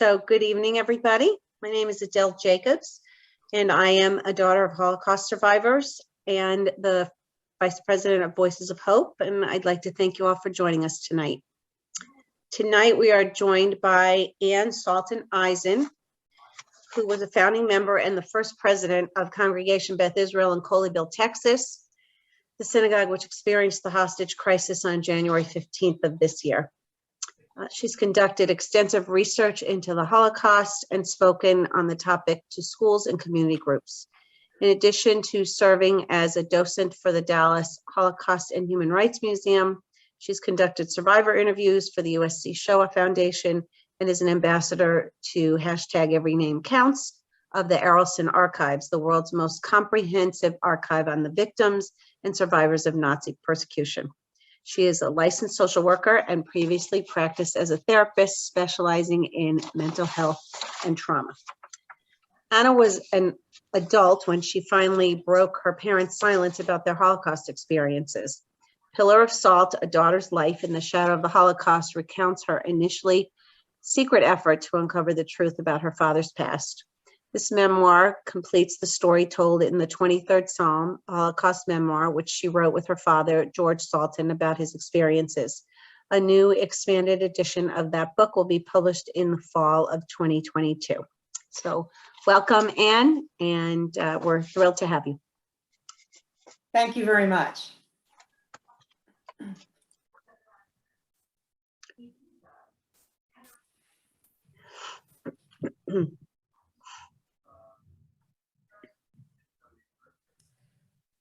So good evening, everybody. My name is Adele Jacobs, and I am a daughter of Holocaust survivors and the Vice President of Voices of Hope, and I'd like to thank you all for joining us tonight. Tonight, we are joined by Salton Eisen, who was a founding member and the first president of Congregation Beth Israel in Colleyville, Texas, the synagogue which experienced the hostage crisis on January 15th of this year. She's conducted extensive research into the Holocaust and spoken on the topic to schools and community groups. In addition to serving as a docent for the Dallas Holocaust and Human Rights Museum, she's conducted survivor interviews for the USC Shoah Foundation and is an ambassador to #EveryNameCounts of the Arlson Archives, the world's most comprehensive archive on the victims and survivors of Nazi persecution. She is a licensed social worker and previously practiced as a therapist specializing in mental health and trauma. Anna was an adult when she finally broke her parents' silence about their Holocaust experiences. Pillar of Salt, A Daughter's Life in the Shadow of the Holocaust, recounts her initially secret effort to uncover the truth about her father's past. This memoir completes the story told in the 23rd Psalm, a Holocaust memoir, which she wrote with her father, George Salton, about his experiences. A new expanded edition of that book will be published in the fall of 2022. So welcome, Anne, and we're thrilled to have you. Thank you very much.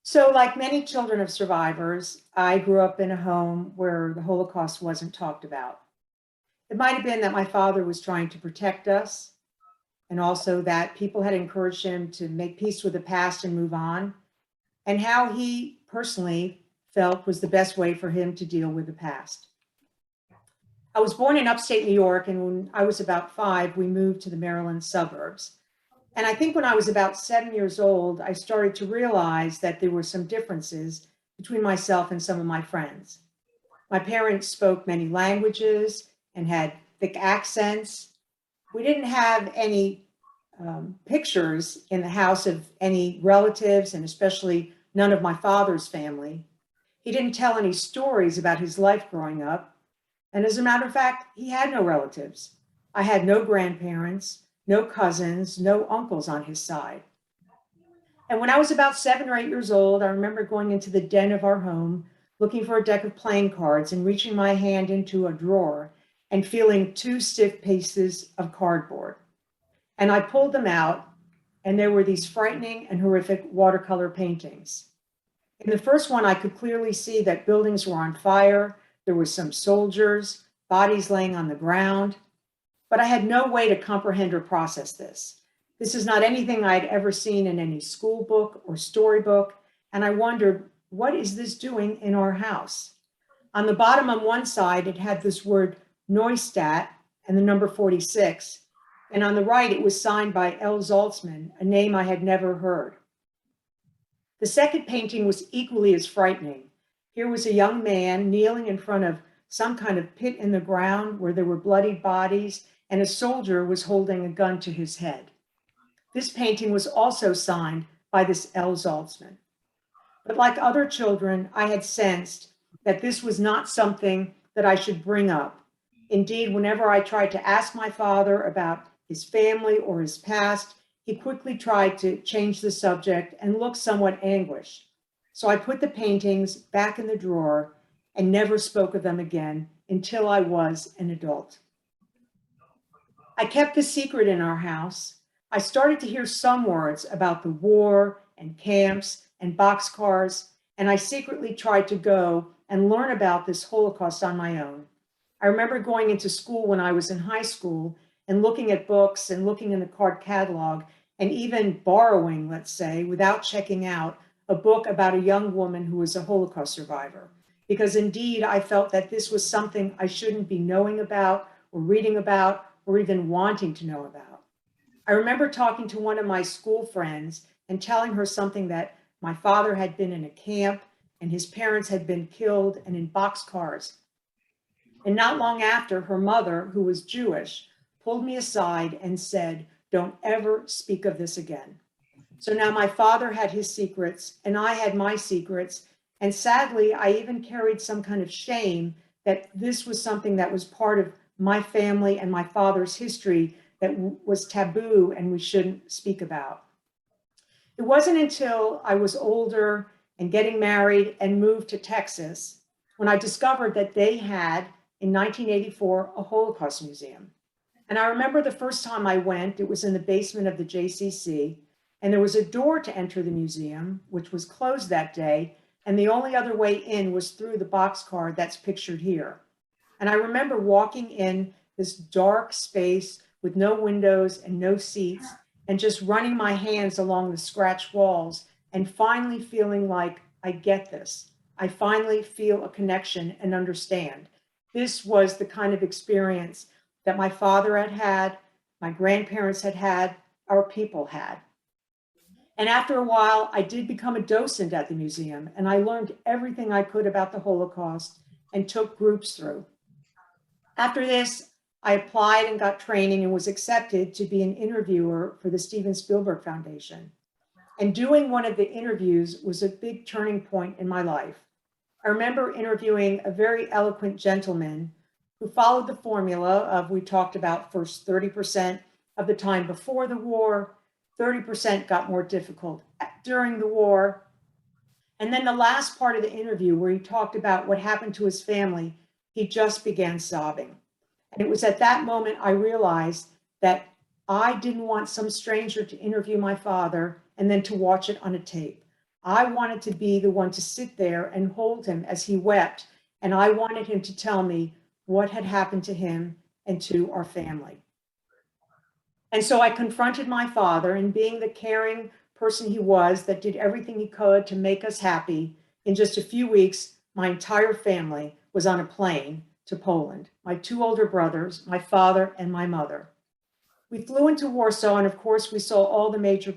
So like many children of survivors, I grew up in a home where the Holocaust wasn't talked about. It might have been that my father was trying to protect us, and also that people had encouraged him to make peace with the past and move on, and how he personally felt was the best way for him to deal with the past. I was born in upstate New York, and when I was about 5, we moved to the Maryland suburbs. And I think when I was about 7 years old, I started to realize that there were some differences between myself and some of my friends. My parents spoke many languages and had thick accents. We didn't have any pictures in the house of any relatives, and especially none of my father's family. He didn't tell any stories about his life growing up. And as a matter of fact, he had no relatives. I had no grandparents, no cousins, no uncles on his side. And when I was about 7 or 8 years old, I remember going into the den of our home, looking for a deck of playing cards and reaching my hand into a drawer and feeling 2 stiff pieces of cardboard. And I pulled them out, and there were these frightening and horrific watercolor paintings. In the first one, I could clearly see that buildings were on fire. There were some soldiers, bodies laying on the ground. But I had no way to comprehend or process this. This is not anything I'd ever seen in any school book or storybook, and I wondered, what is this doing in our house? On the bottom on one side, it had this word Neustadt and the number 46, and on the right, it was signed by L. Zaltzman, a name I had never heard. The second painting was equally as frightening. Here was a young man kneeling in front of some kind of pit in the ground where there were bloodied bodies, and a soldier was holding a gun to his head. This painting was also signed by this L. Zaltzman. But like other children, I had sensed that this was not something that I should bring up. Indeed, whenever I tried to ask my father about his family or his past, he quickly tried to change the subject and looked somewhat anguished. So I put the paintings back in the drawer and never spoke of them again until I was an adult. I kept the secret in our house. I started to hear some words about the war and camps and boxcars, and I secretly tried to go and learn about this Holocaust on my own. I remember going into school when I was in high school and looking at books and looking in the card catalog and even borrowing, let's say, without checking out, a book about a young woman who was a Holocaust survivor. Because indeed, I felt that this was something I shouldn't be knowing about or reading about or even wanting to know about. I remember talking to one of my school friends and telling her something that my father had been in a camp and his parents had been killed and in boxcars. And not long after, her mother, who was Jewish, pulled me aside and said, "Don't ever speak of this again." So now my father had his secrets and I had my secrets. And sadly, I even carried some kind of shame that this was something that was part of my family and my father's history that was taboo and we shouldn't speak about. It wasn't until I was older and getting married and moved to Texas when I discovered that they had, in 1984, a Holocaust museum. And I remember the first time I went, it was in the basement of the JCC, and there was a door to enter the museum, which was closed that day, and the only other way in was through the boxcar that's pictured here. And I remember walking in this dark space with no windows and no seats, and just running my hands along the scratched walls and finally feeling like, I get this. I finally feel a connection and understand. This was the kind of experience that my father had had, my grandparents had had, our people had. And after a while, I did become a docent at the museum, and I learned everything I could about the Holocaust and took groups through. After this, I applied and got training and was accepted to be an interviewer for the Steven Spielberg Foundation. And doing one of the interviews was a big turning point in my life. I remember interviewing a very eloquent gentleman who followed the formula of, we talked about first 30% of the time before the war, 30% got more difficult during the war. And then the last part of the interview where he talked about what happened to his family, he just began sobbing. And it was at that moment I realized that I didn't want some stranger to interview my father and then to watch it on a tape. I wanted to be the one to sit there and hold him as he wept. And I wanted him to tell me what had happened to him and to our family. And so I confronted my father, and being the caring person he was that did everything he could to make us happy, in just a few weeks, my entire family was on a plane to Poland. My two older brothers, my father, and my mother. We flew into Warsaw, and of course, we saw all the major,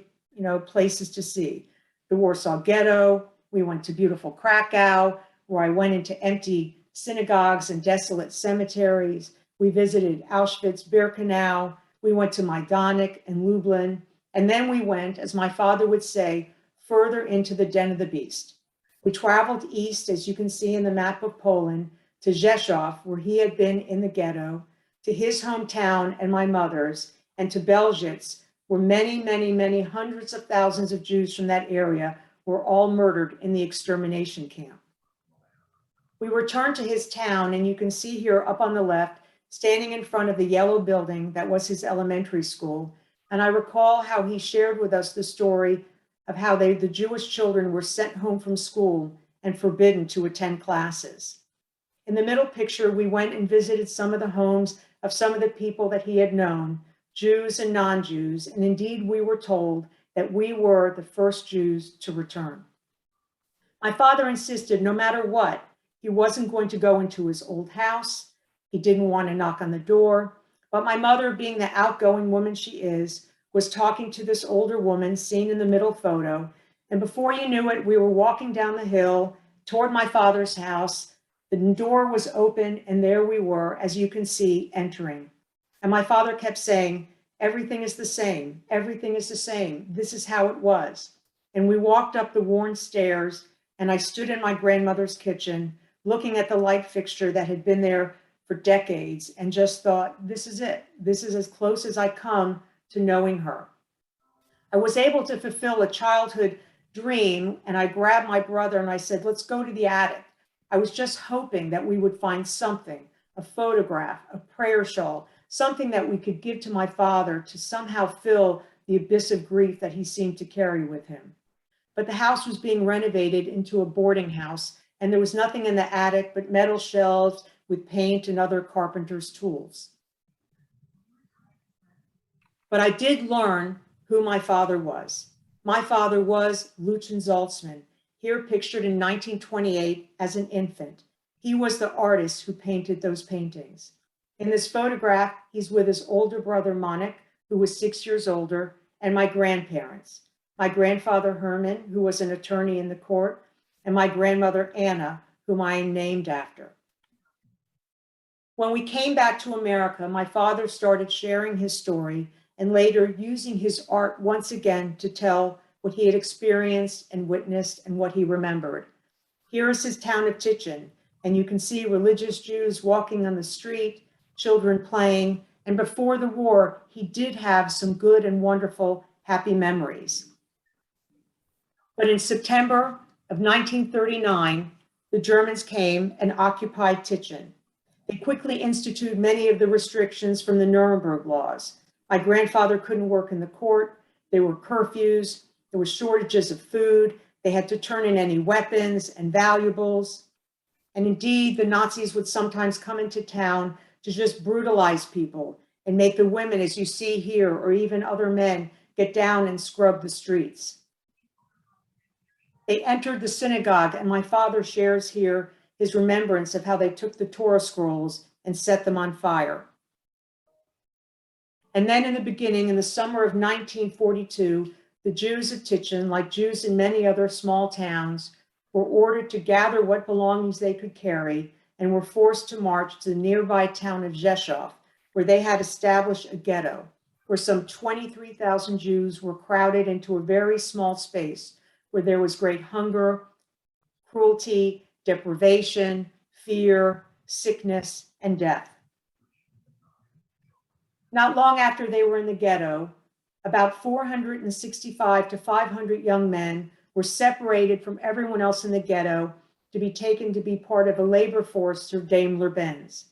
places to see. The Warsaw Ghetto. We went to beautiful Krakow, where I went into empty synagogues and desolate cemeteries. We visited Auschwitz-Birkenau. We went to Majdanek and Lublin. And then we went, as my father would say, further into the den of the beast. We traveled east, as you can see in the map of Poland, to Rzeszów, where he had been in the ghetto, to his hometown and my mother's, and to Belzhic, where many, many, many hundreds of thousands of Jews from that area were all murdered in the extermination camp. We returned to his town, and you can see here up on the left, standing in front of the yellow building that was his elementary school. And I recall how he shared with us the story of how the Jewish children were sent home from school and forbidden to attend classes. In the middle picture, we went and visited some of the homes of some of the people that he had known, Jews and non-Jews, and indeed we were told that we were the first Jews to return. My father insisted no matter what, he wasn't going to go into his old house. He didn't want to knock on the door, but my mother, being the outgoing woman she is, was talking to this older woman seen in the middle photo, and before you knew it, we were walking down the hill toward my father's house. The door was open, and there we were, as you can see, entering. And my father kept saying, everything is the same. Everything is the same. This is how it was. And we walked up the worn stairs, and I stood in my grandmother's kitchen, looking at the light fixture that had been there for decades, and just thought, this is it. This is as close as I come to knowing her. I was able to fulfill a childhood dream, and I grabbed my brother and I said, let's go to the attic. I was just hoping that we would find something, a photograph, a prayer shawl, something that we could give to my father to somehow fill the abyss of grief that he seemed to carry with him. But the house was being renovated into a boarding house, and there was nothing in the attic but metal shelves with paint and other carpenter's tools. But I did learn who my father was. My father was Lucien Zaltzman, here pictured in 1928 as an infant. He was the artist who painted those paintings. In this photograph, he's with his older brother, Monik, who was 6 years older, and my grandparents. My grandfather, Herman, who was an attorney in the court, and my grandmother, Anna, whom I am named after. When we came back to America, my father started sharing his story and later using his art once again to tell what he had experienced and witnessed and what he remembered. Here is his town of Tichin, and you can see religious Jews walking on the street, children playing, and before the war, he did have some good and wonderful, happy memories. But in September of 1939, the Germans came and occupied Tichin. They quickly instituted many of the restrictions from the Nuremberg laws. My grandfather couldn't work in the court. There were curfews. There were shortages of food. They had to turn in any weapons and valuables. And indeed, the Nazis would sometimes come into town to just brutalize people and make the women, as you see here, or even other men, get down and scrub the streets. They entered the synagogue, and my father shares here his remembrance of how they took the Torah scrolls and set them on fire. And then in the beginning, in the summer of 1942, the Jews of Tichin, like Jews in many other small towns, were ordered to gather what belongings they could carry and were forced to march to the nearby town of Rzeszów, where they had established a ghetto, where some 23,000 Jews were crowded into a very small space, where there was great hunger, cruelty, deprivation, fear, sickness, and death. Not long after they were in the ghetto, about 465 to 500 young men were separated from everyone else in the ghetto to be taken to be part of a labor force through Daimler-Benz.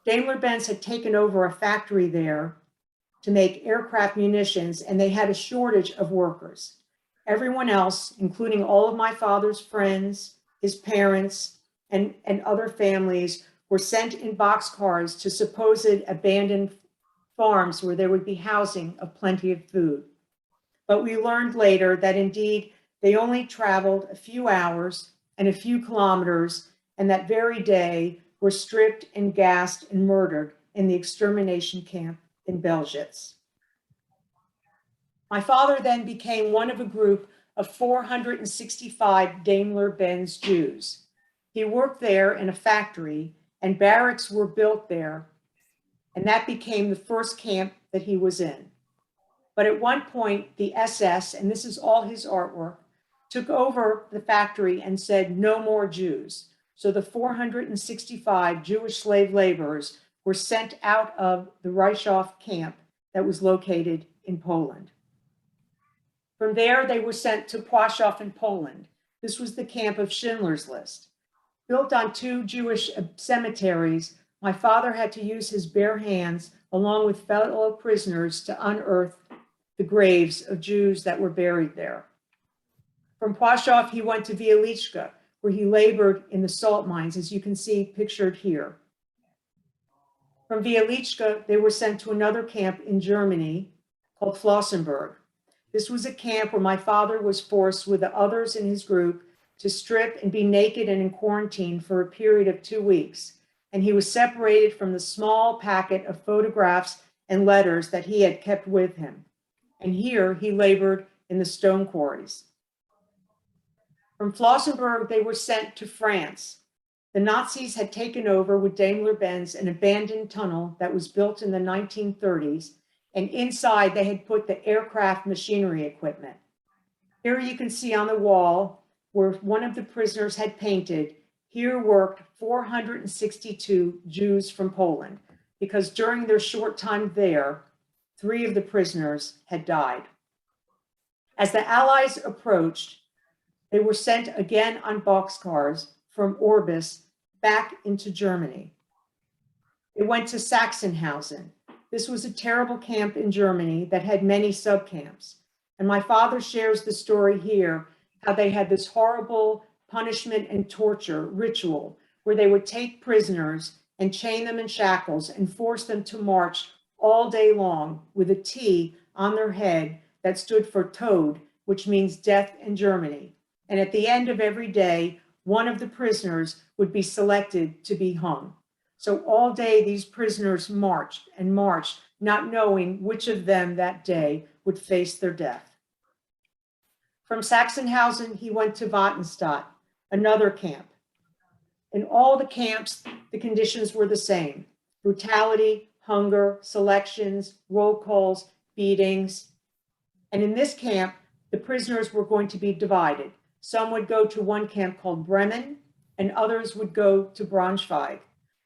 Daimler-Benz had taken over a factory there to make aircraft munitions, and they had a shortage of workers. Everyone else, including all of my father's friends, his parents, and other families, were sent in boxcars to supposed abandoned farms where there would be housing of plenty of food. But we learned later that indeed they only traveled a few hours and a few kilometers, and that very day were stripped and gassed and murdered in the extermination camp in Belzec. My father then became one of a group of 465 Daimler-Benz Jews. He worked there in a factory, and barracks were built there, and that became the first camp that he was in. But at one point, the SS, and this is all his artwork, took over the factory and said, no more Jews. So the 465 Jewish slave laborers were sent out of the Rzeszów camp that was located in Poland. From there, they were sent to Płaszów in Poland. This was the camp of Schindler's List. Built on two Jewish cemeteries, my father had to use his bare hands, along with fellow prisoners, to unearth the graves of Jews that were buried there. From Płaszów, he went to Wieliczka, where he labored in the salt mines, as you can see pictured here. From Wieliczka, they were sent to another camp in Germany called Flossenburg. This was a camp where my father was forced with the others in his group to strip and be naked and in quarantine for a period of 2 weeks. And he was separated from the small packet of photographs and letters that he had kept with him. And here he labored in the stone quarries. From Flossenburg, they were sent to France. The Nazis had taken over with Daimler-Benz an abandoned tunnel that was built in the 1930s, and inside they had put the aircraft machinery equipment. Here you can see on the wall where one of the prisoners had painted, here worked 462 Jews from Poland, because during their short time there, 3 of the prisoners had died. As the Allies approached, they were sent again on boxcars from Orbis back into Germany. They went to Sachsenhausen. This was a terrible camp in Germany that had many subcamps. And my father shares the story here, how they had this horrible punishment and torture ritual where they would take prisoners and chain them in shackles and force them to march all day long with a T on their head that stood for Tod, which means death in Germany. And at the end of every day, one of the prisoners would be selected to be hung. So all day, these prisoners marched and marched, not knowing which of them that day would face their death. From Sachsenhausen, he went to Wattenstadt, another camp. In all the camps, the conditions were the same. brutality, hunger, selections, roll calls, beatings. And in this camp, the prisoners were going to be divided. Some would go to one camp called Bremen, and others would go to Braunschweig.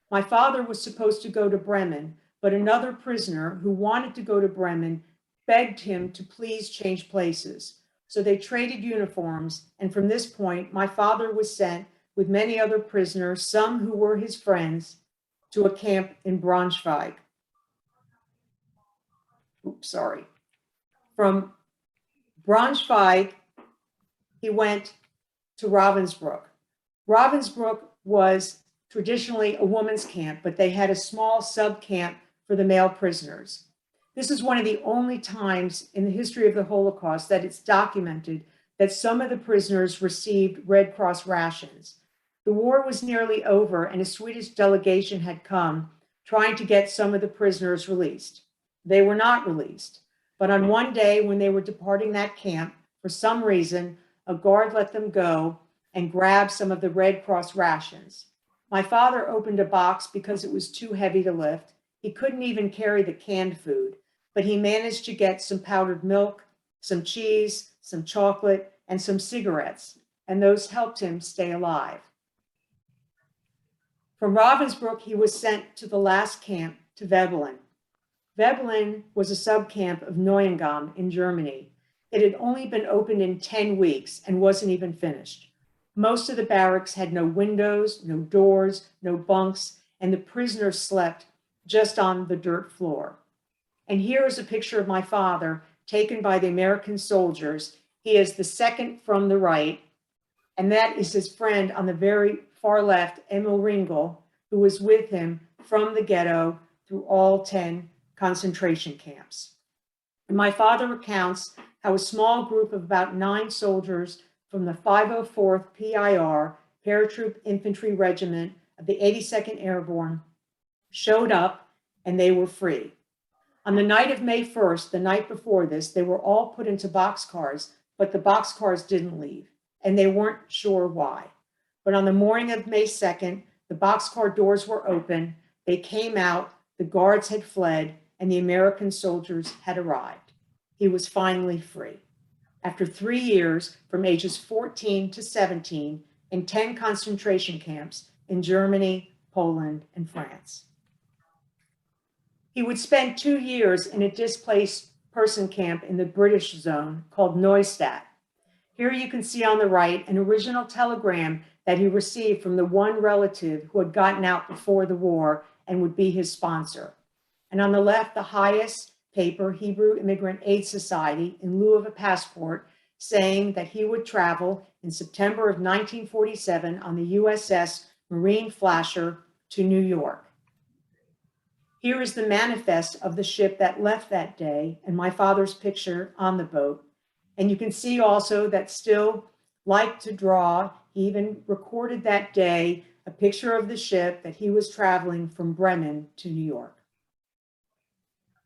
My father was supposed to go to Bremen, but another prisoner who wanted to go to Bremen begged him to please change places. So they traded uniforms, and from this point, my father was sent with many other prisoners, some who were his friends, to a camp in Braunschweig. From Braunschweig, he went to Ravensbrück. Ravensbrück was traditionally a woman's camp, but they had a small sub-camp for the male prisoners. This is one of the only times in the history of the Holocaust that it's documented that some of the prisoners received Red Cross rations. The war was nearly over, and a Swedish delegation had come trying to get some of the prisoners released. They were not released, but on one day when they were departing that camp, for some reason, a guard let them go and grabbed some of the Red Cross rations. My father opened a box because it was too heavy to lift. He couldn't even carry the canned food, but he managed to get some powdered milk, some cheese, some chocolate, and some cigarettes, and those helped him stay alive. From Ravensbrück, he was sent to the last camp, to Veblen. Veblen was a subcamp of Neuengamme in Germany. It had only been opened in 10 weeks and wasn't even finished. Most of the barracks had no windows, no doors, no bunks, and the prisoners slept just on the dirt floor. And here is a picture of my father taken by the American soldiers. He is the second from the right, and that is his friend on the very far left, Emil Ringel, who was with him from the ghetto through all 10 concentration camps. And my father recounts how a small group of about 9 soldiers from the 504th PIR, Paratroop Infantry Regiment of the 82nd Airborne, showed up and they were free. On the night of May 1st, the night before this, they were all put into boxcars, but the boxcars didn't leave, and they weren't sure why. But on the morning of May 2nd, the boxcar doors were open, they came out, the guards had fled, and the American soldiers had arrived. He was finally free. After 3 years, from ages 14 to 17, in 10 concentration camps in Germany, Poland, and France. He would spend 2 years in a displaced person camp in the British zone called Neustadt. Here you can see on the right an original telegram that he received from the one relative who had gotten out before the war and would be his sponsor. And on the left, the highest paper, Hebrew Immigrant Aid Society, in lieu of a passport, saying that he would travel in September of 1947 on the USS Marine Flasher to New York. Here is the manifest of the ship that left that day, and my father's picture on the boat. And you can see also that Still liked to draw. He even recorded that day a picture of the ship that he was traveling from Bremen to New York.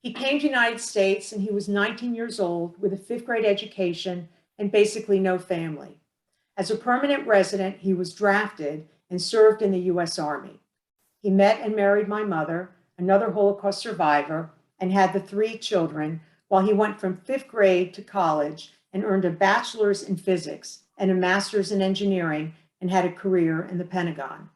He came to the United States and he was 19 years old with a 5th grade education and basically no family. As a permanent resident, he was drafted and served in the US Army. He met and married my mother, another Holocaust survivor, and had the 3 children while he went from 5th grade to college and earned a bachelor's in physics and a master's in engineering and had a career in the Pentagon.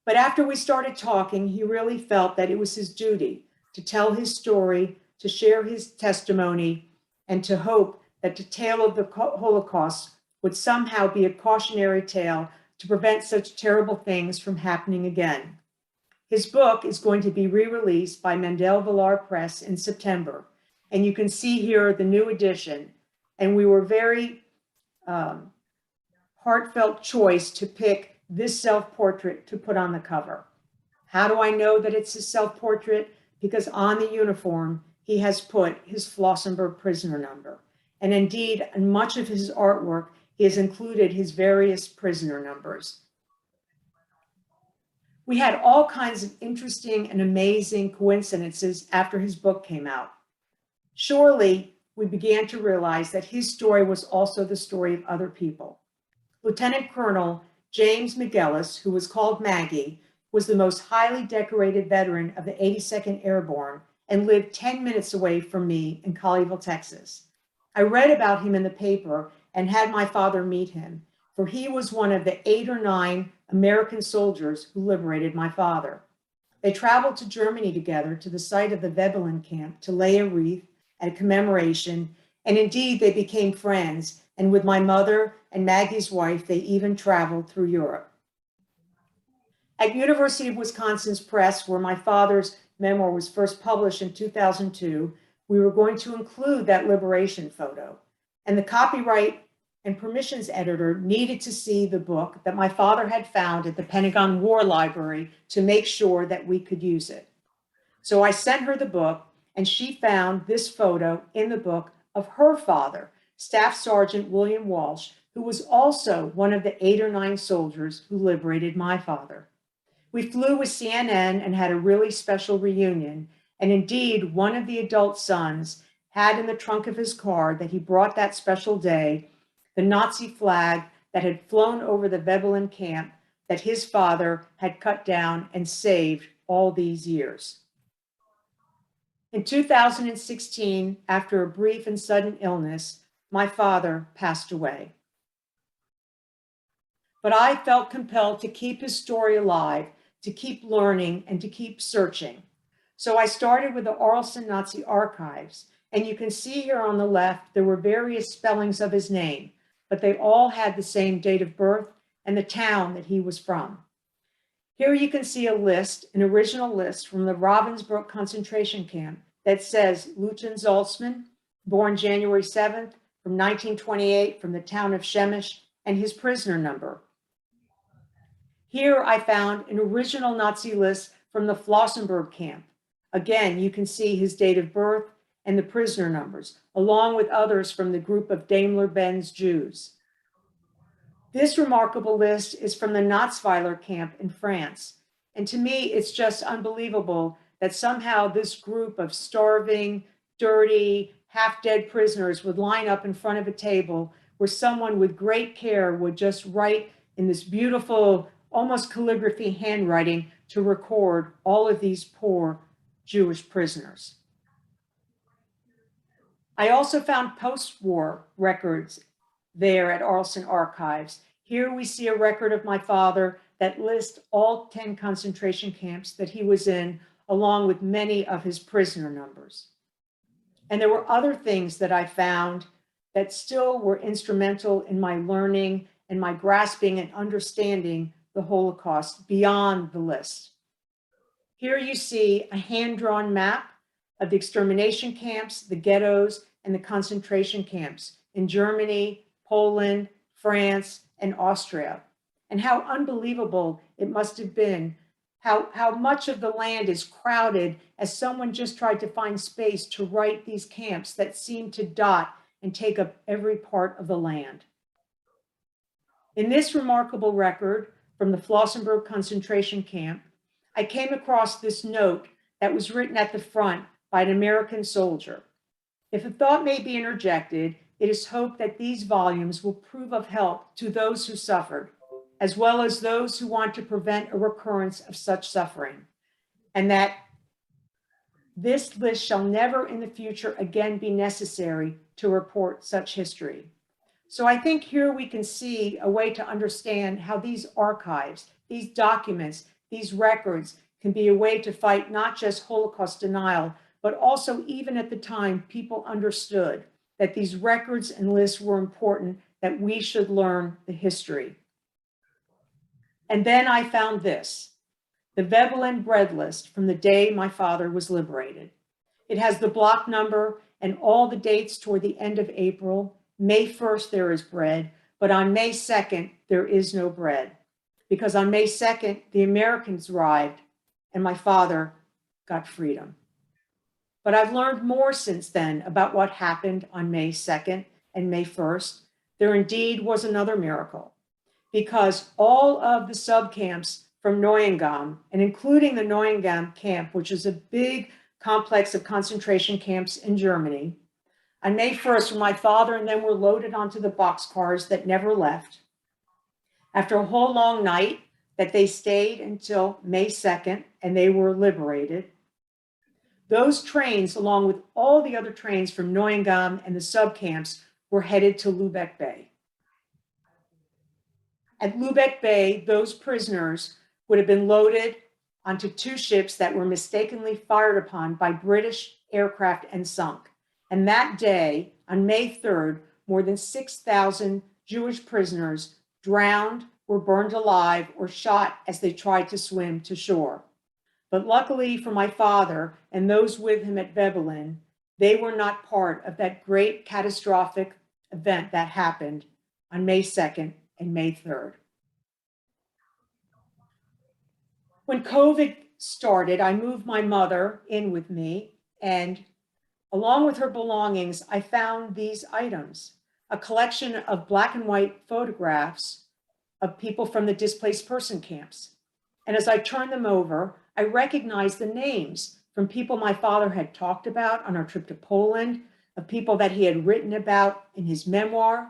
But after we started talking, he really felt that it was his duty to tell his story, to share his testimony, and to hope that the tale of the Holocaust would somehow be a cautionary tale to prevent such terrible things from happening again. His book is going to be re-released by Mandel Villar Press in September, and you can see here the new edition. And we were very heartfelt choice to pick this self-portrait to put on the cover. How do I know that it's his self-portrait? Because on the uniform, he has put his Flossenburg prisoner number. And indeed, in much of his artwork, he has included his various prisoner numbers. We had all kinds of interesting and amazing coincidences after his book came out. Surely, we began to realize that his story was also the story of other people. Lieutenant Colonel James McGillis, who was called Maggie, was the most highly decorated veteran of the 82nd Airborne and lived 10 minutes away from me in Colleyville, Texas. I read about him in the paper and had my father meet him, for he was one of the 8 or 9 American soldiers who liberated my father. They traveled to Germany together to the site of the Veblen camp to lay a wreath at a commemoration, and indeed they became friends, and with my mother and Maggie's wife, they even traveled through Europe. At University of Wisconsin's Press, where my father's memoir was first published in 2002, we were going to include that liberation photo, and the copyright and permissions editor needed to see the book that my father had found at the Pentagon War Library to make sure that we could use it. So I sent her the book, and she found this photo in the book of her father, Staff Sergeant William Walsh, who was also one of the 8 or 9 soldiers who liberated my father. We flew with CNN and had a really special reunion, and indeed one of the adult sons had in the trunk of his car that he brought that special day the Nazi flag that had flown over the Veblen camp that his father had cut down and saved all these years. In 2016, after a brief and sudden illness, my father passed away. But I felt compelled to keep his story alive, to keep learning, and to keep searching. So I started with the Arleston Nazi Archives, and you can see here on the left, there were various spellings of his name, but they all had the same date of birth and the town that he was from. Here you can see a list, an original list from the Ravensbrück concentration camp that says Lucian Zaltzman, born January 7th from 1928 from the town of Chemisch, and his prisoner number. Here I found an original Nazi list from the Flossenburg camp. Again, you can see his date of birth and the prisoner numbers, along with others from the group of Daimler-Benz Jews. This remarkable list is from the Natzweiler camp in France. And to me, it's just unbelievable that somehow this group of starving, dirty, half-dead prisoners would line up in front of a table where someone with great care would just write in this beautiful, almost calligraphy handwriting to record all of these poor Jewish prisoners. I also found post-war records there at Arleston Archives. Here we see a record of my father that lists all 10 concentration camps that he was in, along with many of his prisoner numbers. And there were other things that I found that still were instrumental in my learning and my grasping and understanding the Holocaust beyond the list. Here you see a hand-drawn map of the extermination camps, the ghettos, and the concentration camps in Germany, Poland, France, and Austria, and how unbelievable it must have been, how much of the land is crowded as someone just tried to find space to write these camps that seem to dot and take up every part of the land. In this remarkable record from the Flossenburg concentration camp, I came across this note that was written at the front by an American soldier. If a thought may be interjected, it is hoped that these volumes will prove of help to those who suffered, as well as those who want to prevent a recurrence of such suffering, and that this list shall never in the future again be necessary to report such history. So I think here we can see a way to understand how these archives, these documents, these records can be a way to fight not just Holocaust denial, but also even at the time people understood that these records and lists were important, that we should learn the history. And then I found this, the Veblen bread list from the day my father was liberated. It has the block number and all the dates toward the end of April. May 1st, there is bread, but on May 2nd, there is no bread. Because on May 2nd, the Americans arrived and my father got freedom. But I've learned more since then about what happened on May 2nd and May 1st. There indeed was another miracle, because all of the subcamps from Neuengamme, and including the Neuengamme camp, which is a big complex of concentration camps in Germany, on May 1st, when my father and them were loaded onto the boxcars that never left, after a whole long night, that they stayed until May 2nd and they were liberated. Those trains, along with all the other trains from Neuengamme and the subcamps, were headed to Lübeck Bay. At Lübeck Bay, those prisoners would have been loaded onto two ships that were mistakenly fired upon by British aircraft and sunk. And that day, on May 3rd, more than 6,000 Jewish prisoners drowned, were burned alive, or shot as they tried to swim to shore. But luckily for my father and those with him at Vebelin, they were not part of that great catastrophic event that happened on May 2nd and May 3rd. When COVID started, I moved my mother in with me, and along with her belongings, I found these items, a collection of black and white photographs of people from the displaced person camps. And as I turned them over, I recognized the names from people my father had talked about on our trip to Poland, of people that he had written about in his memoir.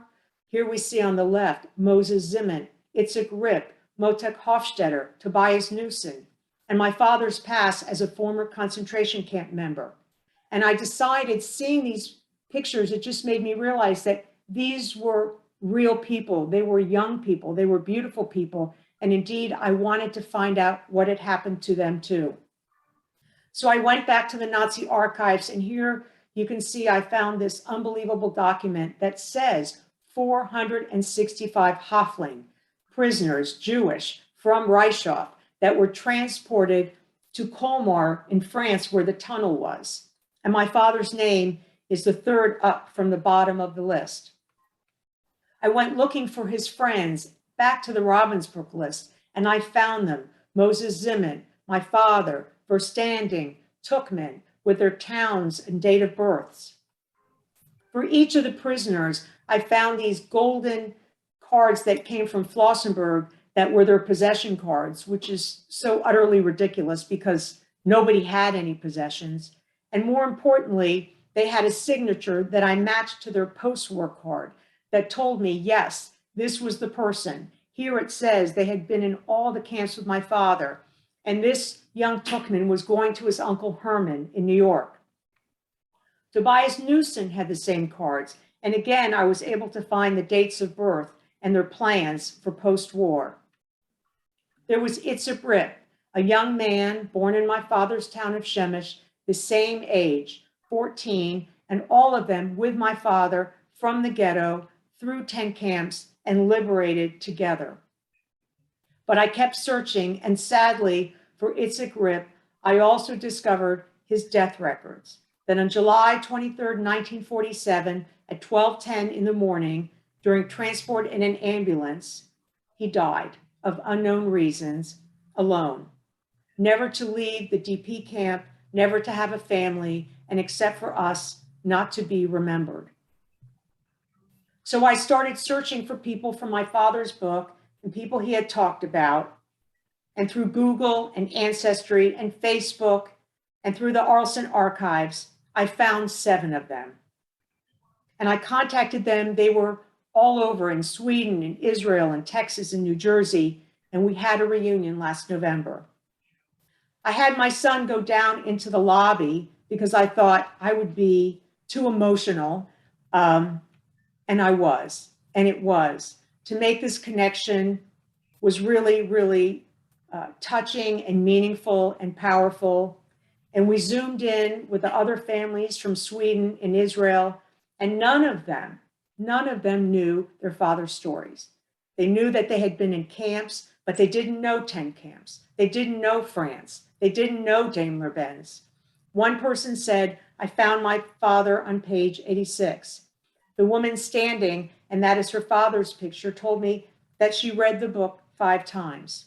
Here we see on the left, Moses Zimmern, Itzhak Rip, Motek Hofstetter, Tobias Newson, and my father's past as a former concentration camp member. And I decided, seeing these pictures, it just made me realize that these were real people. They were young people. They were beautiful people. And indeed, I wanted to find out what had happened to them too. So I went back to the Nazi archives, and here you can see I found this unbelievable document that says 465 Häftlinge, prisoners, Jewish, from Reichshof, that were transported to Colmar in France, where the tunnel was. And my father's name is the third up from the bottom of the list. I went looking for his friends back to the Ravensbrück list, and I found them. Moses Zimmern, my father, Verstanding, Tuchman, with their towns and date of births. For each of the prisoners, I found these golden cards that came from Flossenburg that were their possession cards, which is so utterly ridiculous because nobody had any possessions. And more importantly, they had a signature that I matched to their post-war card that told me, yes, this was the person. Here it says they had been in all the camps with my father. And this young Tuchman was going to his uncle Herman in New York. Tobias Newson had the same cards. And again, I was able to find the dates of birth and their plans for post-war. There was Itzhak Rip, a young man born in my father's town of Shemesh, the same age, 14, and all of them with my father from the ghetto through tent camps and liberated together. But I kept searching, and sadly for Itzhak Rip, I also discovered his death records. That on July 23rd, 1947, at 12:10 in the morning, during transport in an ambulance, he died of unknown reasons, alone, never to leave the DP camp, never to have a family, and except for us, not to be remembered. So I started searching for people from my father's book and people he had talked about. And through Google and Ancestry and Facebook and through the Arlson archives, I found 7 of them. And I contacted them. They were all over in Sweden and Israel and Texas and New Jersey. And we had a reunion last November. I had my son go down into the lobby because I thought I would be too emotional. And I was, and it was. To make this connection was really, really touching and meaningful and powerful. And we zoomed in with the other families from Sweden and Israel, and none of them knew their father's stories. They knew that they had been in camps, but they didn't know tent camps. They didn't know France. They didn't know Daimler-Benz. One person said, I found my father on page 86. The woman standing, and that is her father's picture, told me that she read the book 5 times.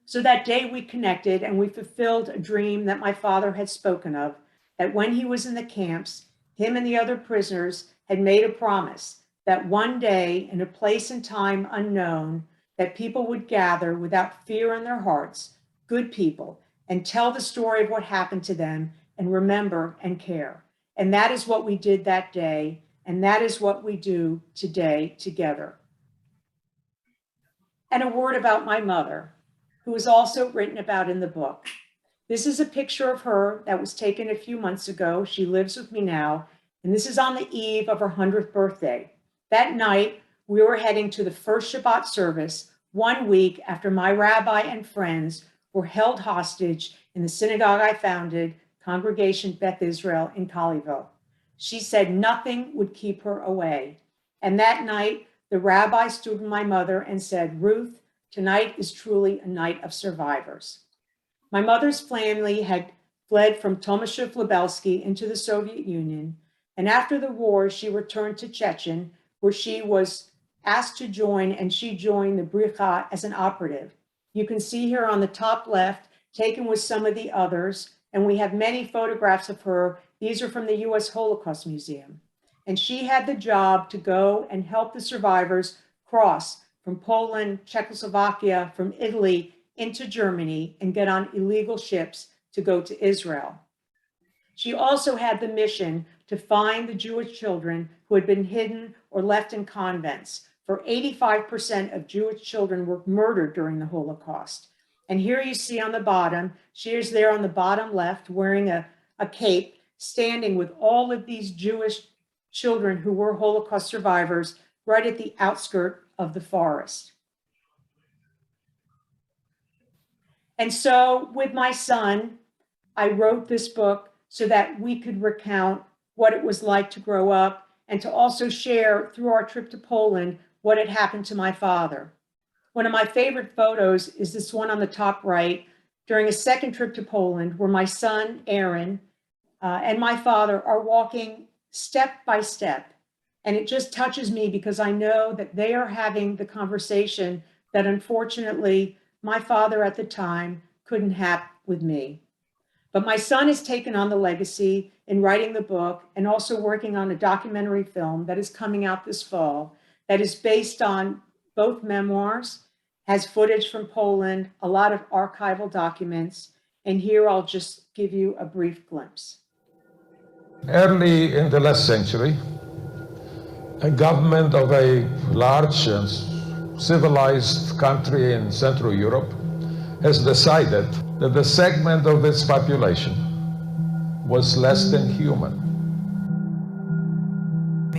So that day we connected and we fulfilled a dream that my father had spoken of, that when he was in the camps, him and the other prisoners had made a promise that one day in a place and time unknown, that people would gather without fear in their hearts, good people, and tell the story of what happened to them and remember and care. And that is what we did that day. And that is what we do today together. And a word about my mother, who is also written about in the book. This is a picture of her that was taken a few months ago. She lives with me now, and this is on the eve of her 100th birthday. That night, we were heading to the first Shabbat service 1 week after my rabbi and friends were held hostage in the synagogue I founded, Congregation Beth Israel in Colleyville. She said nothing would keep her away. And that night, the rabbi stood with my mother and said, "Ruth, tonight is truly a night of survivors." My mother's family had fled from Tomashov Lubelsky into the Soviet Union. And after the war, she returned to Chechen, where she was asked to join, and she joined the Bricha as an operative. You can see her on the top left, taken with some of the others. And we have many photographs of her. These are from the US Holocaust Museum. And she had the job to go and help the survivors cross from Poland, Czechoslovakia, from Italy into Germany and get on illegal ships to go to Israel. She also had the mission to find the Jewish children who had been hidden or left in convents. For 85% of Jewish children were murdered during the Holocaust. And here you see on the bottom, she is there on the bottom left wearing a cape, standing with all of these Jewish children who were Holocaust survivors right at the outskirt of the forest. And so with my son, I wrote this book so that we could recount what it was like to grow up and to also share through our trip to Poland what had happened to my father. One of my favorite photos is this one on the top right during a second trip to Poland, where my son, Aaron, and my father are walking step by step. And it just touches me because I know that they are having the conversation that unfortunately my father at the time couldn't have with me. But my son has taken on the legacy in writing the book and also working on a documentary film that is coming out this fall that is based on both memoirs, has footage from Poland, a lot of archival documents. And here I'll just give you a brief glimpse. Early in the last century, a government of a large and civilized country in Central Europe has decided that the segment of its population was less than human.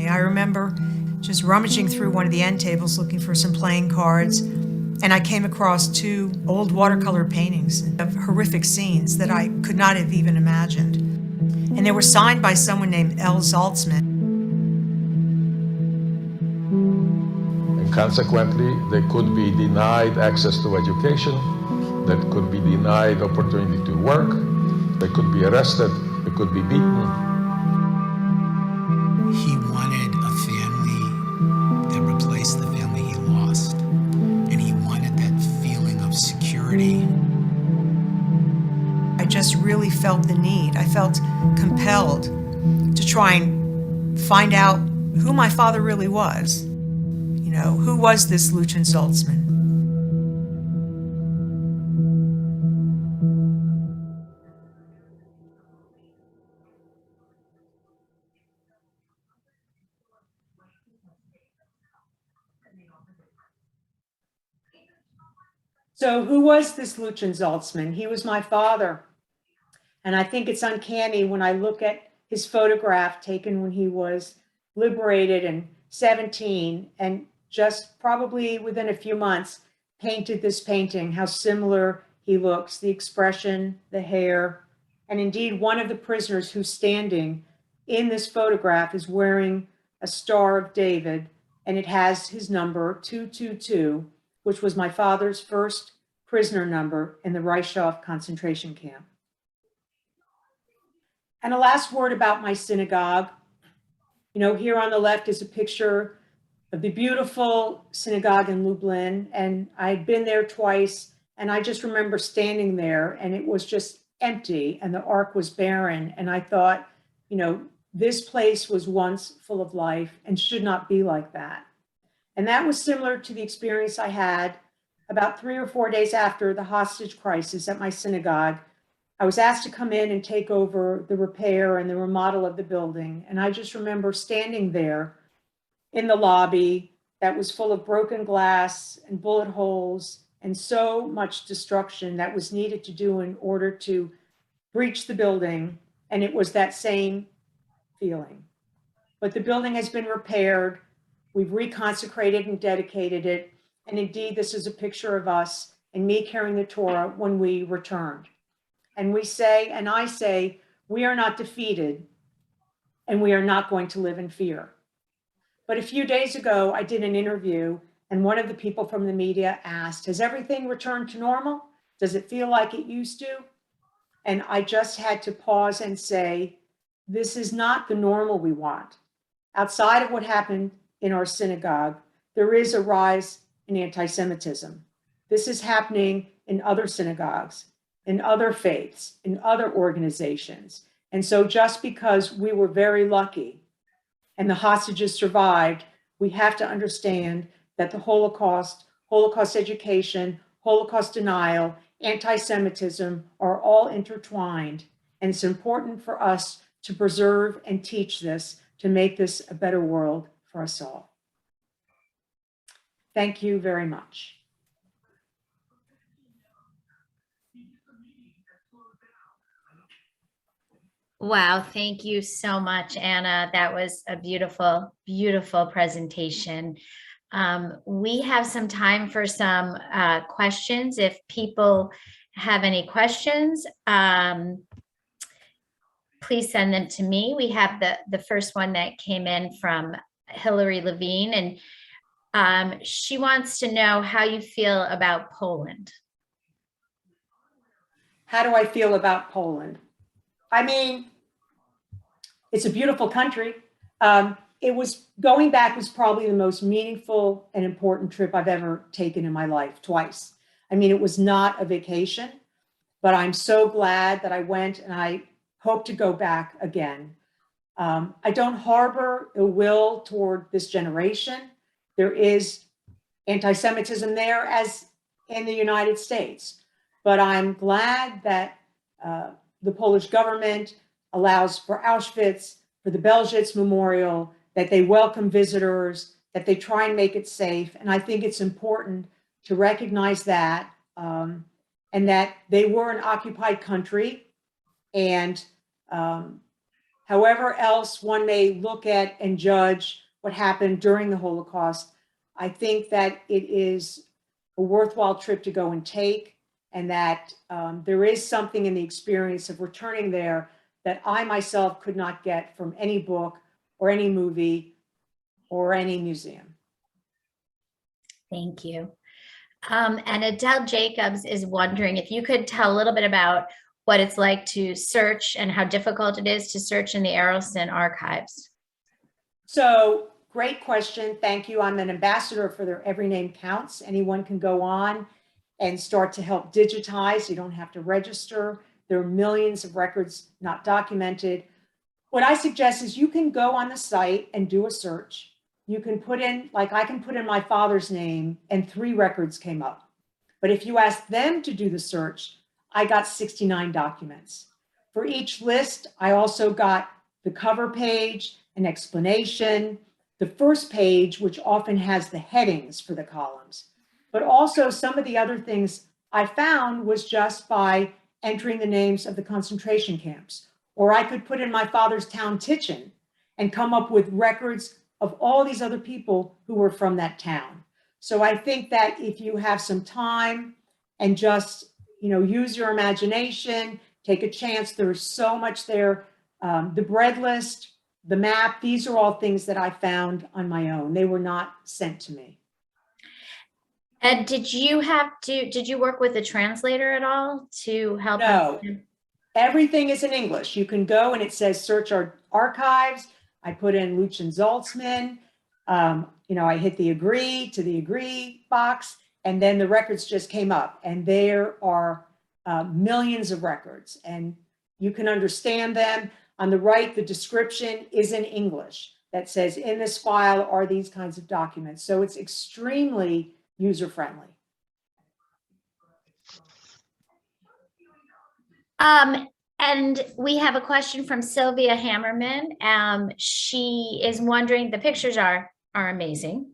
I remember just rummaging through one of the end tables looking for some playing cards, and I came across 2 old watercolor paintings of horrific scenes that I could not have even imagined. And they were signed by someone named L. Zaltzman. And consequently, they could be denied access to education, they could be denied opportunity to work, they could be arrested, they could be beaten. He wanted a family that replaced the family he lost. And he wanted that feeling of security. I just really felt the need. I felt compelled to try and find out who my father really was. You know, who was this Lucien Zaltzman? So who was this Lucien Zaltzman? He was my father. And I think it's uncanny when I look at his photograph taken when he was liberated in 17 and just probably within a few months painted this painting, how similar he looks, the expression, the hair. And indeed, one of the prisoners who's standing in this photograph is wearing a Star of David, and it has his number 222, which was my father's first prisoner number in the Reichshof concentration camp. And a last word about my synagogue. You know, here on the left is a picture of the beautiful synagogue in Lublin, and I'd been there twice, and I just remember standing there, and it was just empty, and the ark was barren, and I thought, you know, this place was once full of life and should not be like that. And that was similar to the experience I had about 3 or 4 days after the hostage crisis at my synagogue. I was asked to come in and take over the repair and the remodel of the building. And I just remember standing there in the lobby that was full of broken glass and bullet holes and so much destruction that was needed to do in order to breach the building. And it was that same feeling. But the building has been repaired. We've reconsecrated and dedicated it. And indeed, this is a picture of us and me carrying the Torah when we returned. And we say, and I say, we are not defeated and we are not going to live in fear. But a few days ago, I did an interview and one of the people from the media asked, has everything returned to normal? Does it feel like it used to? And I just had to pause and say, this is not the normal we want. Outside of what happened in our synagogue, there is a rise in anti-Semitism. This is happening in other synagogues, in other faiths, in other organizations. And so just because we were very lucky and the hostages survived, we have to understand that the Holocaust, Holocaust education, Holocaust denial, anti-Semitism are all intertwined. And it's important for us to preserve and teach this to make this a better world for us all. Thank you very much. Wow, thank you so much, Anna. That was a beautiful, beautiful presentation. We have some time for some questions. If people have any questions, please send them to me. We have the first one that came in from Hillary Levine, and she wants to know how you feel about Poland. How do I feel about Poland? I mean, it's a beautiful country. It was going back was probably the most meaningful and important trip I've ever taken in my life, twice. I mean, it was not a vacation, but I'm so glad that I went and I hope to go back again. I don't harbor ill will toward this generation. There is anti-Semitism there as in the United States, but I'm glad that the Polish government allows for Auschwitz, for the Belzec Memorial, that they welcome visitors, that they try and make it safe. And I think it's important to recognize that, and that they were an occupied country. And however else one may look at and judge what happened during the Holocaust, I think that it is a worthwhile trip to go and take, and that there is something in the experience of returning there that I myself could not get from any book or any movie or any museum. Thank you. And Adele Jacobs is wondering if you could tell a little bit about what it's like to search and how difficult it is to search in the Arleston archives. So great question. Thank you. I'm an ambassador for their Every Name Counts. Anyone can go on and start to help digitize. You don't have to register. There are millions of records not documented. What I suggest is you can go on the site and do a search. You can put in, like I can put in my father's name and 3 records came up. But if you ask them to do the search, I got 69 documents. For each list, I also got the cover page, an explanation, the first page, which often has the headings for the columns. But also some of the other things I found was just by entering the names of the concentration camps. Or I could put in my father's town, Tichin, and come up with records of all these other people who were from that town. So I think that if you have some time and just, use your imagination, take a chance, there's so much there. The bread list, the map, these are all things that I found on my own. They were not sent to me. And did you work with a translator at all to help? No, everything is in English. You can go and it says search our archives. I put in Lucien Zaltzman. I hit the agree box, and then the records just came up, and there are millions of records, and you can understand them. On the right, the description is in English that says in this file are these kinds of documents. So it's extremely user-friendly. And we have a question from Sylvia Hammerman. She is wondering, the pictures are amazing.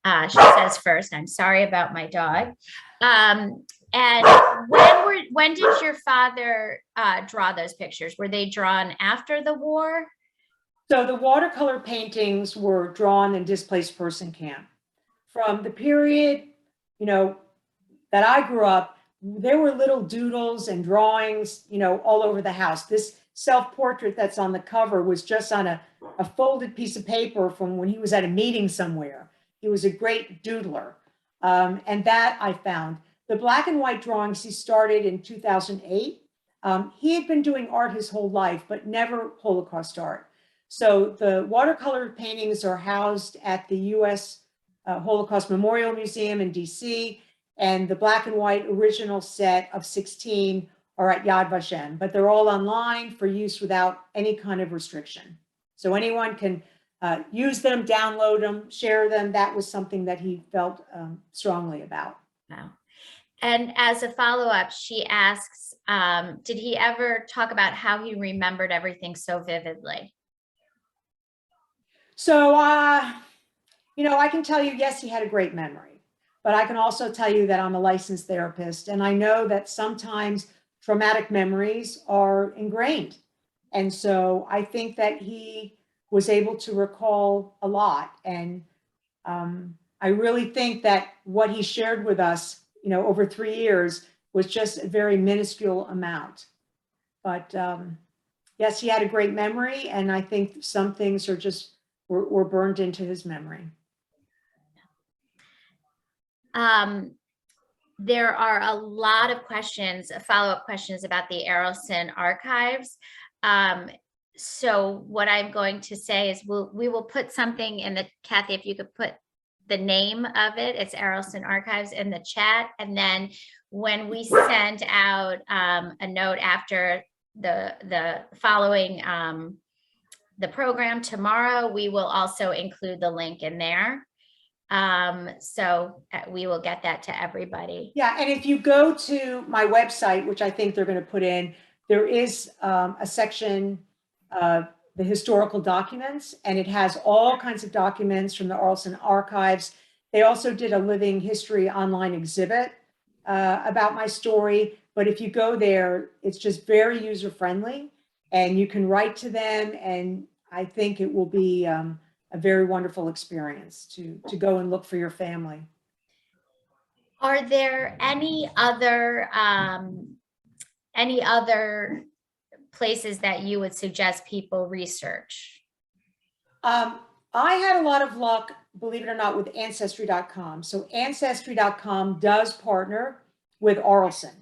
She says first, I'm sorry about my dog. And when did your father draw those pictures? Were they drawn after the war? So the watercolor paintings were drawn in displaced person camp. From the period, that I grew up, there were little doodles and drawings, all over the house. This self-portrait that's on the cover was just on a folded piece of paper from when he was at a meeting somewhere. He was a great doodler. And that I found. The black and white drawings he started in 2008. He had been doing art his whole life, but never Holocaust art. So the watercolor paintings are housed at the U.S. Holocaust Memorial Museum in DC, and the black and white original set of 16 are at Yad Vashem, but they're all online for use without any kind of restriction. So anyone can use them, download them, share them. That was something that he felt strongly about. Wow. And as a follow-up, she asks, did he ever talk about how he remembered everything so vividly? So, I can tell you, yes, he had a great memory, but I can also tell you that I'm a licensed therapist, and I know that sometimes traumatic memories are ingrained. And so I think that he was able to recall a lot. And I really think that what he shared with us, over 3 years was just a very minuscule amount. But yes, he had a great memory, and I think some things are just were burned into his memory. There are a lot of questions, follow-up questions about the Arlson archives. So what I'm going to say is we will put something in the, Kathy, if you could put the name of it, it's Arlson Archives, in the chat. And then when we send out a note after the following the program tomorrow, we will also include the link in there. So we will get that to everybody. Yeah, and if you go to my website, which I think they're going to put in, there is a section, the historical documents, and it has all kinds of documents from the Arlson archives. They also did a living history online exhibit about my story. But if you go there, it's just very user friendly, and you can write to them. And I think it will be a very wonderful experience to go and look for your family. Are there any other places that you would suggest people research? I had a lot of luck, believe it or not, with Ancestry.com. So Ancestry.com does partner with Arlson.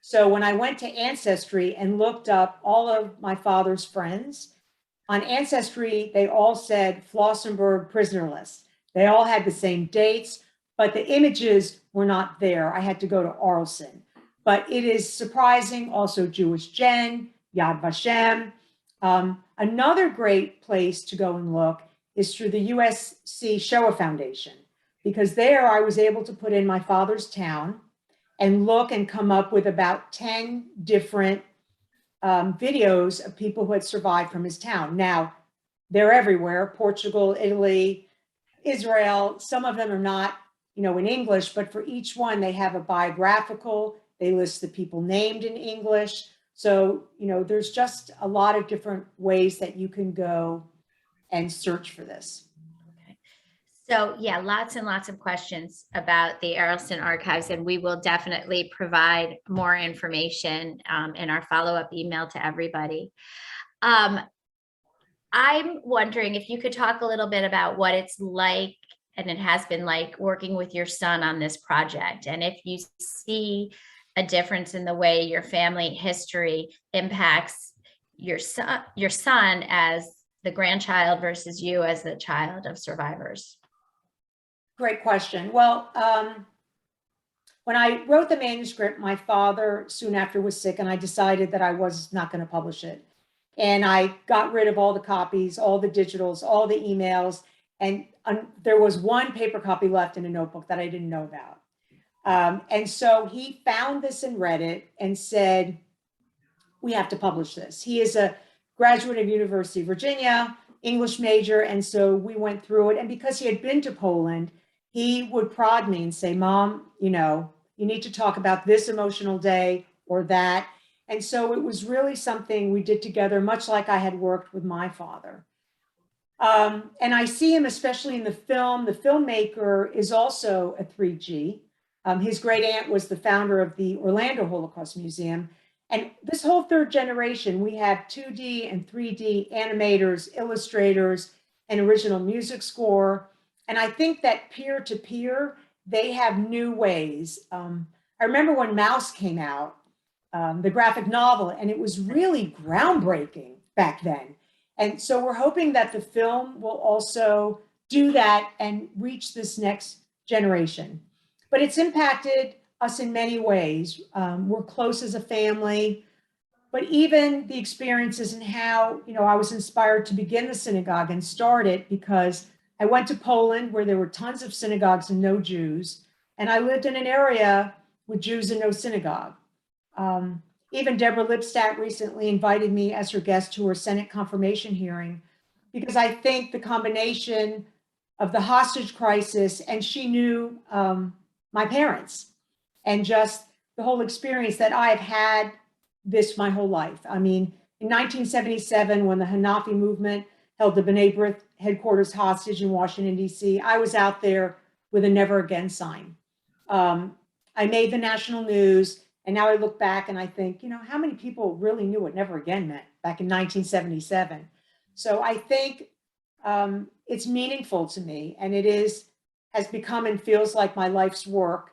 So when I went to Ancestry and looked up all of my father's friends, on Ancestry, they all said Flossenburg prisoner list. They all had the same dates, but the images were not there. I had to go to Arlson. But it is surprising, also Jewish Gen, Yad Vashem. Another great place to go and look is through the USC Shoah Foundation, because there I was able to put in my father's town and look and come up with about 10 different videos of people who had survived from his town. Now, they're everywhere: Portugal, Italy, Israel. Some of them are not, in English, but for each one, they have a biographical. They list the people named in English. So, there's just a lot of different ways that you can go and search for this. Okay. So yeah, lots and lots of questions about the Arlson archives, and we will definitely provide more information in our follow-up email to everybody. I'm wondering if you could talk a little bit about what it's like, and it has been like, working with your son on this project, and if you see a difference in the way your family history impacts your son as the grandchild versus you as the child of survivors. Great question. Well, when I wrote the manuscript, my father soon after was sick, and I decided that I was not going to publish it. And I got rid of all the copies, all the digitals, all the emails, and there was one paper copy left in a notebook that I didn't know about. And so he found this and read it and said, we have to publish this. He is a graduate of University of Virginia, English major. And so we went through it. And because he had been to Poland, he would prod me and say, Mom, you need to talk about this emotional day or that. And so it was really something we did together, much like I had worked with my father. And I see him, especially in the film. The filmmaker is also a 3G. His great aunt was the founder of the Orlando Holocaust Museum. And this whole third generation, we have 2D and 3D animators, illustrators, and original music score. And I think that peer to peer, they have new ways. I remember when Mouse came out, the graphic novel, and it was really groundbreaking back then. And so we're hoping that the film will also do that and reach this next generation. But it's impacted us in many ways. We're close as a family, but even the experiences and how, I was inspired to begin the synagogue and start it because I went to Poland where there were tons of synagogues and no Jews. And I lived in an area with Jews and no synagogue. Even Deborah Lipstadt recently invited me as her guest to her Senate confirmation hearing because I think the combination of the hostage crisis, and she knew my parents, and just the whole experience that I've had this my whole life. I mean, in 1977, when the Hanafi movement held the B'nai B'rith headquarters hostage in Washington, D.C., I was out there with a never again sign. I made the national news. And now I look back and I think, how many people really knew what never again meant back in 1977? So I think it's meaningful to me, and has become and feels like my life's work.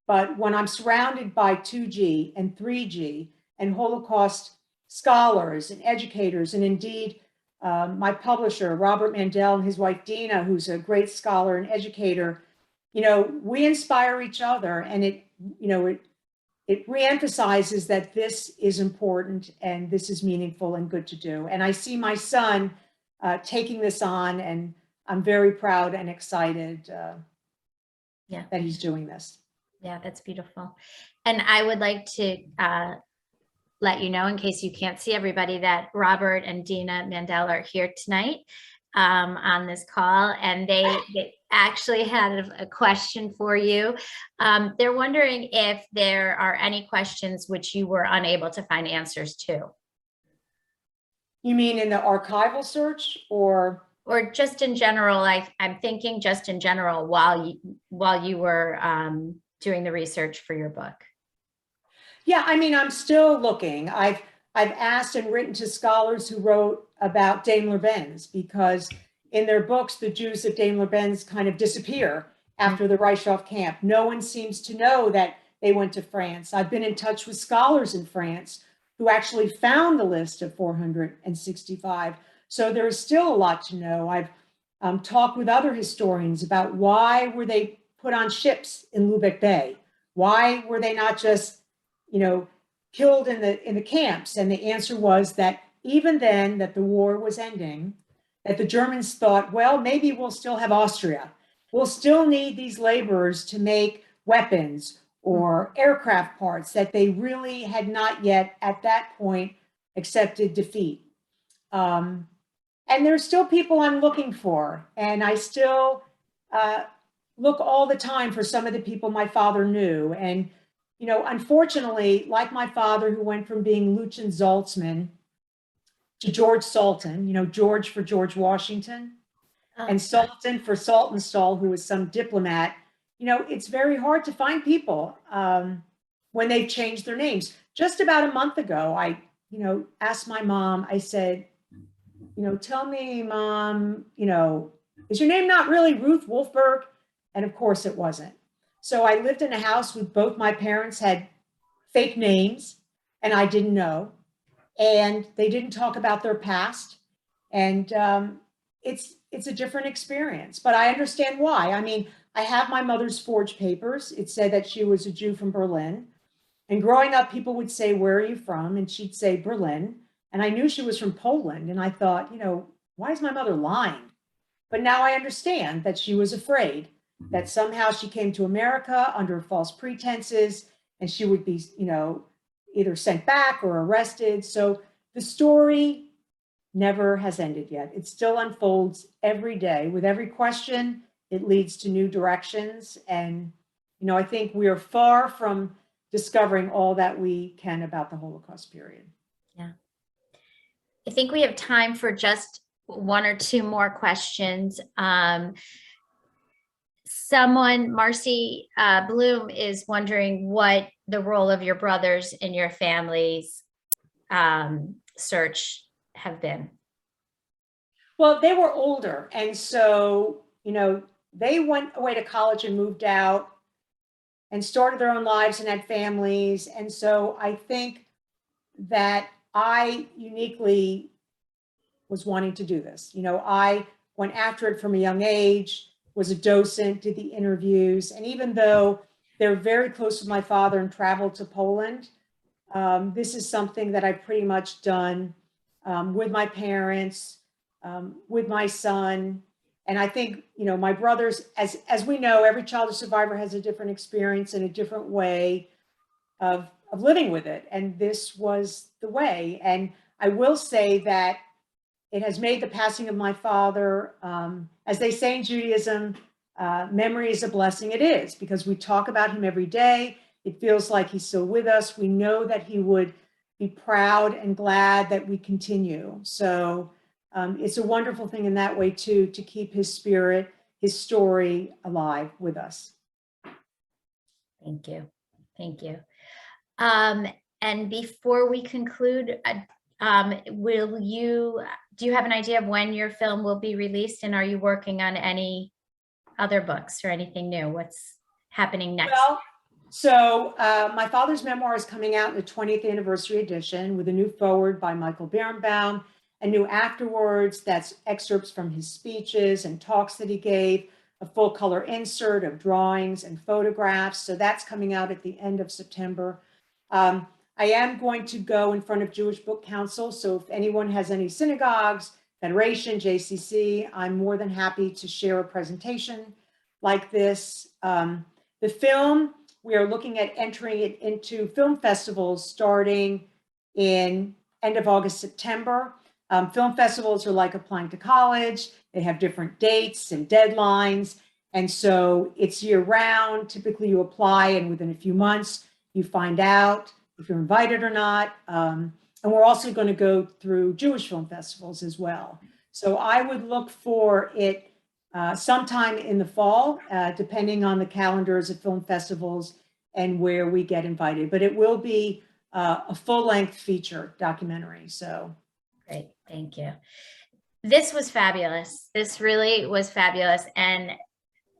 But when I'm surrounded by 2G and 3G and Holocaust scholars and educators, and indeed my publisher, Robert Mandel, and his wife, Dina, who's a great scholar and educator, we inspire each other, and it reemphasizes that this is important and this is meaningful and good to do. And I see my son taking this on, and I'm very proud and excited that he's doing this. Yeah, that's beautiful. And I would like to let you know, in case you can't see everybody, that Robert and Dina Mandel are here tonight on this call, and they actually had a question for you. They're wondering if there are any questions which you were unable to find answers to. You mean in the archival search, or just in general? I'm thinking just in general while you were doing the research for your book. Yeah, I mean, I'm still looking. I've asked and written to scholars who wrote about Daimler-Benz, because in their books, the Jews of Daimler-Benz kind of disappear after the Reichshof camp. No one seems to know that they went to France. I've been in touch with scholars in France who actually found the list of 465. So there's still a lot to know. I've talked with other historians about why were they put on ships in Lubeck Bay? Why were they not just, killed in the camps? And the answer was that even then, that the war was ending, that the Germans thought, well, maybe we'll still have Austria. We'll still need these laborers to make weapons or aircraft parts, that they really had not yet at that point accepted defeat. And there's still people I'm looking for. And I still look all the time for some of the people my father knew. And, unfortunately, like my father, who went from being Lucian Zaltzman to George Salton, George for George Washington, and Salton for Saltonstall, who was some diplomat. It's very hard to find people when they've changed their names. Just about a month ago, I, asked my mom, I said, tell me, Mom, is your name not really Ruth Wolfberg? And of course it wasn't. So I lived in a house with both my parents had fake names, and I didn't know. And they didn't talk about their past. And it's a different experience, but I understand why. I mean, I have my mother's forged papers. It said that she was a Jew from Berlin. And growing up, people would say, where are you from? And she'd say Berlin. And I knew she was from Poland. And I thought, why is my mother lying? But now I understand that she was afraid that somehow she came to America under false pretenses, and she would be, either sent back or arrested. So the story never has ended yet. It still unfolds every day with every question it leads to new directions. And, you know, I think we are far from discovering all that we can about the Holocaust period. Yeah. I think we have time for just one or two more questions. Someone, Marcy Bloom, is wondering what the role of your brothers in your family's search have been. Well, they were older. And so, you know, they went away to college and moved out and started their own lives and had families. And so I think that I uniquely was wanting to do this. You know, I went after it from a young age, was a docent, did the interviews. And even though they're very close with my father and traveled to Poland, this is something that I've pretty much done with my parents, with my son. And I think, you know, my brothers, as we know, every child of survivor has a different experience and a different way of living with it. And this was the way. And I will say that it has made the passing of my father, as they say in Judaism, memory is a blessing. It is, because we talk about him every day. It feels like he's still with us. We know that he would be proud and glad that we continue. So it's a wonderful thing in that way too, to keep his spirit, his story alive with us. Thank you. Thank you. And before we conclude, do you have an idea of when your film will be released, and are you working on any other books or anything new? What's happening next? Well, so my father's memoir is coming out in the 20th anniversary edition with a new foreword by Michael Birnbaum, a new afterwards that's excerpts from his speeches and talks that he gave, a full color insert of drawings and photographs. So that's coming out at the end of September. I am going to go in front of Jewish Book Council. So if anyone has any synagogues, Federation, JCC, I'm more than happy to share a presentation like this. The film, we are looking at entering it into film festivals starting in end of August, September. Film festivals are like applying to college. They have different dates and deadlines. And so it's year round. Typically you apply and within a few months, you find out if you're invited or not. And we're also going to go through Jewish film festivals as well. So I would look for it sometime in the fall, depending on the calendars of film festivals and where we get invited. But it will be a full-length feature documentary. So great, thank you. This was fabulous. This really was fabulous, and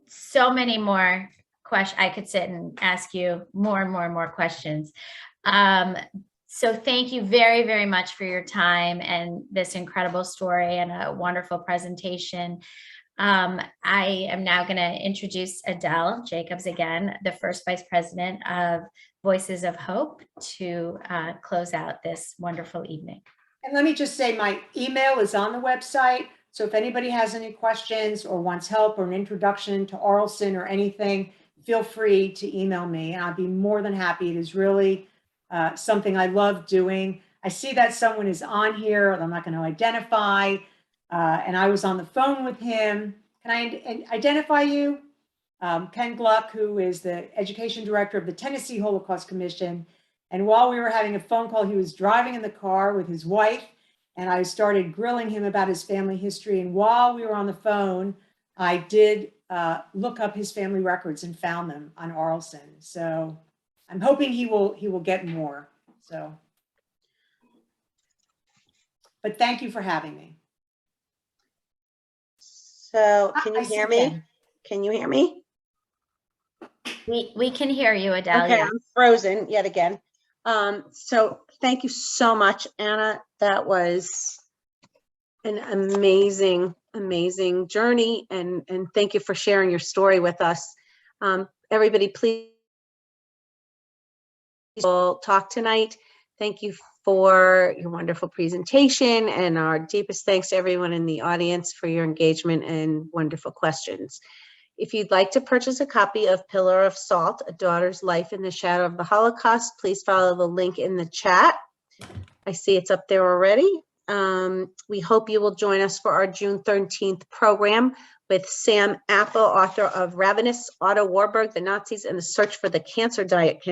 so many more questions. I could sit and ask you more and more questions. So thank you very, very much for your time and this incredible story and a wonderful presentation. I am now going to introduce Adele Jacobs again, the first Vice President of Voices of Hope, to close out this wonderful evening. And let me just say my email is on the website. So if anybody has any questions or wants help or an introduction to Arlson or anything, feel free to email me and I'll be more than happy. It is really something I love doing. I see that someone is on here that I'm not going to identify. And I was on the phone with him. Can I identify you? Ken Gluck, who is the education director of the Tennessee Holocaust Commission. And while we were having a phone call, he was driving in the car with his wife, and I started grilling him about his family history. And while we were on the phone, I did look up his family records and found them on Arlson. So I'm hoping he will get more. So, but thank you for having me. So can I you see hear me? Ken. Can you hear me? We can hear you, Adele. Okay, Yeah. I'm frozen yet again. So thank you so much, Anna. That was an amazing, amazing journey. And thank you for sharing your story with us. Everybody, please, we'll talk tonight. Thank you for your wonderful presentation, and our deepest thanks to everyone in the audience for your engagement and wonderful questions. If you'd like to purchase a copy of Pillar of Salt, A Daughter's Life in the Shadow of the Holocaust, please follow the link in the chat. I see it's up there already. We hope you will join us for our June 13th program with Sam Apple, author of Ravenous, Otto Warburg, The Nazis, and the Search for the Cancer Diet.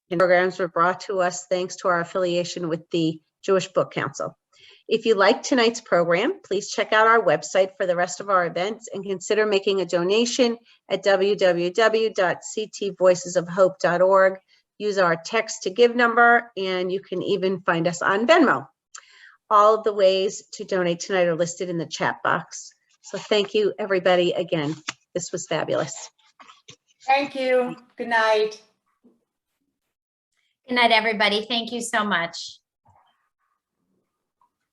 Programs were brought to us thanks to our affiliation with the Jewish Book Council. If you like tonight's program, please check out our website for the rest of our events and consider making a donation at www.ctvoicesofhope.org. Use our text to give number, and you can even find us on Venmo. All of the ways to donate tonight are listed in the chat box. So thank you, everybody, again. This was fabulous. Thank you. Good night. Good night, everybody. Thank you so much.